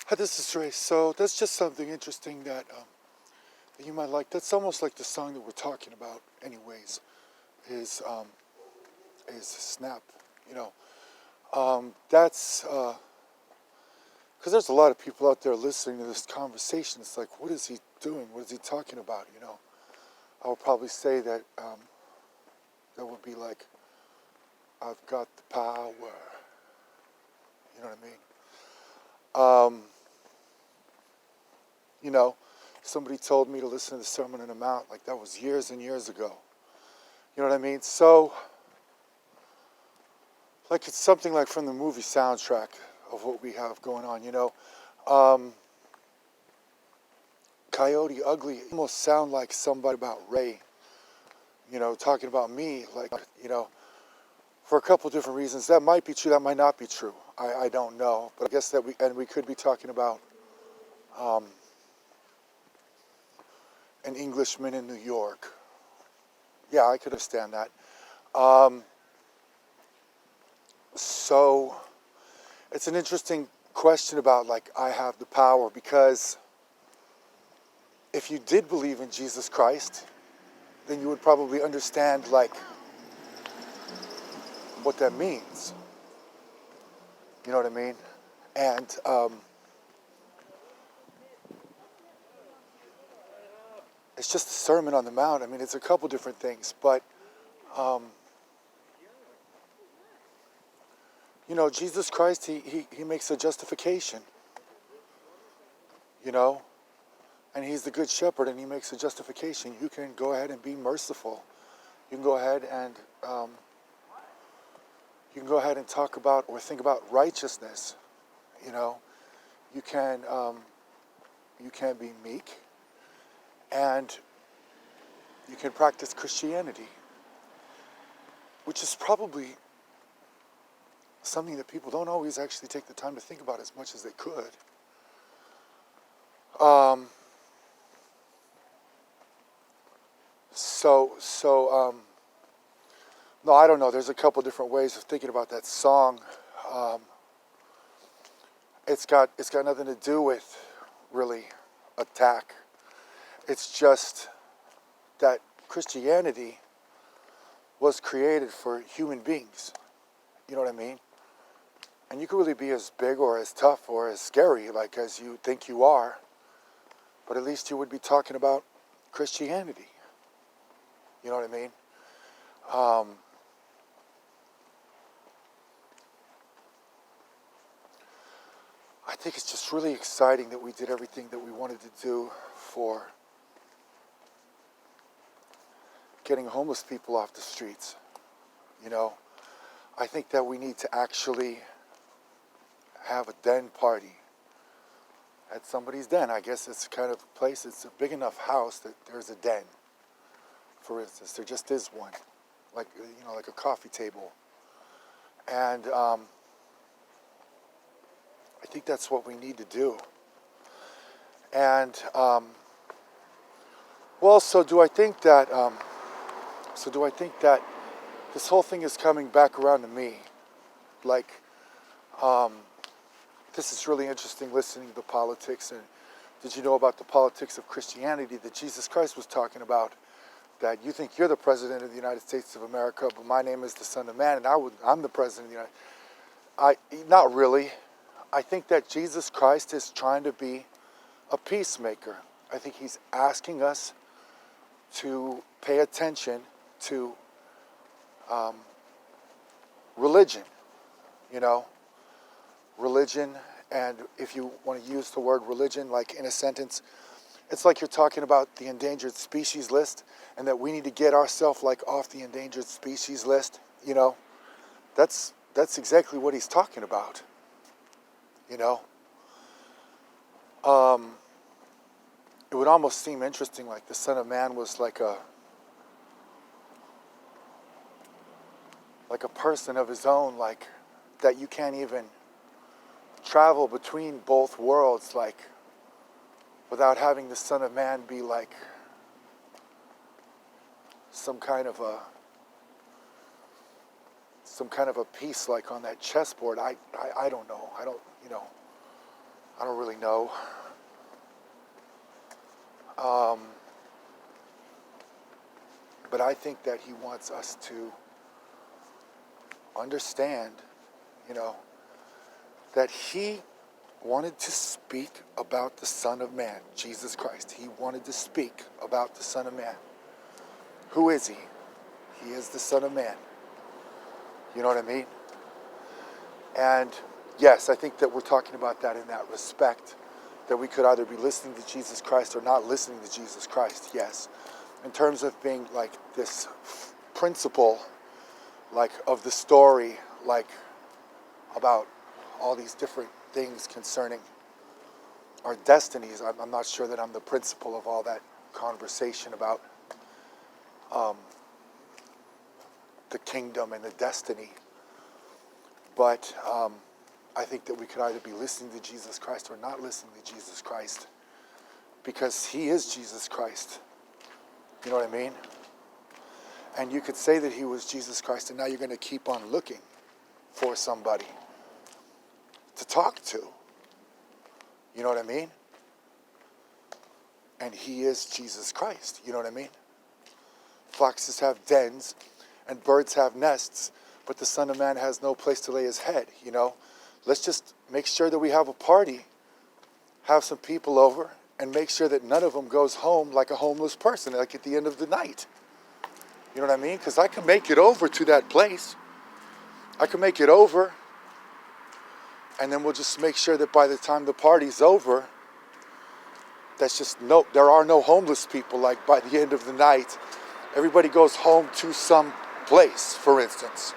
Hi, this is Ray. So that's just something interesting that you might like. That's almost like the song that we're talking about, anyways. Is Snap. You know, that's because there's a lot of people out there listening to this conversation. It's like, what is he doing? What is he talking about? You know, I would probably say that that would be like, I've got the power. You know what I mean? You know, somebody told me to listen to the Sermon on the Mount, like that was years and years ago. You know what I mean? So, like it's something like from the movie soundtrack of what we have going on, you know. Coyote Ugly almost sound like somebody about Ray, you know, talking about me, like, you know, for a couple different reasons. That might be true, that might not be true. I don't know. But I guess that we could be talking about an Englishman in New York. Yeah, I could understand that. So it's an interesting question about like I have the power, because if you did believe in Jesus Christ, then you would probably understand like what that means. You know what I mean? And it's just a Sermon on the Mount. I mean, it's a couple different things, but you know, Jesus Christ, he makes a justification, you know, and he's the good shepherd, and he makes a justification. You can go ahead and be merciful. You can go ahead and talk about or think about righteousness. You know, you can be meek, and you can practice Christianity, which is probably something that people don't always actually take the time to think about as much as they could. No, I don't know. There's a couple different ways of thinking about that song. It's got nothing to do with really attack. It's just that Christianity was created for human beings. You know what I mean? And you can really be as big or as tough or as scary like as you think you are, but at least you would be talking about Christianity. You know what I mean? I think it's just really exciting that we did everything that we wanted to do for getting homeless people off the streets. You know, I think that we need to actually have a den party at somebody's den. I guess it's kind of a place, it's a big enough house that there's a den. For instance, there just is one, like, you know, like a coffee table. And I think that's what we need to do. And well, so do I think that this whole thing is coming back around to me? Like, this is really interesting listening to the politics. And did you know about the politics of Christianity that Jesus Christ was talking about? That you think you're the president of the United States of America, but my name is the Son of Man, and I'm the president of the United. Not really. I think that Jesus Christ is trying to be a peacemaker. I think he's asking us to pay attention to religion, you know, religion. And if you want to use the word religion, like in a sentence, it's like you're talking about the endangered species list, and that we need to get ourselves like off the endangered species list. You know, that's exactly what he's talking about. You know, it would almost seem interesting, like the Son of Man was like a person of his own, like that you can't even travel between both worlds, like without having the Son of Man be like some kind of a piece like on that chessboard. I don't know. I don't, you know, I don't really know. Um, but I think that he wants us to understand, you know, that he wanted to speak about the Son of Man, Jesus Christ. He wanted to speak about the Son of Man. Who is he? He is the Son of Man. You know what I mean? And yes, I think that we're talking about that in that respect, that we could either be listening to Jesus Christ or not listening to Jesus Christ, yes. In terms of being like this principle, like of the story, like about all these different things concerning our destinies, I'm not sure that I'm the principal of all that conversation about the kingdom and the destiny. But I think that we could either be listening to Jesus Christ or not listening to Jesus Christ, because he is Jesus Christ. You know what I mean? And you could say that he was Jesus Christ, and now you're going to keep on looking for somebody to talk to. You know what I mean? And he is Jesus Christ. You know what I mean? Foxes have dens and birds have nests, but the Son of Man has no place to lay his head, you know? Let's just make sure that we have a party, have some people over, and make sure that none of them goes home like a homeless person, like at the end of the night. You know what I mean? Because I can make it over to that place. I can make it over, and then we'll just make sure that by the time the party's over, there are no homeless people, like by the end of the night. Everybody goes home to some place, for instance.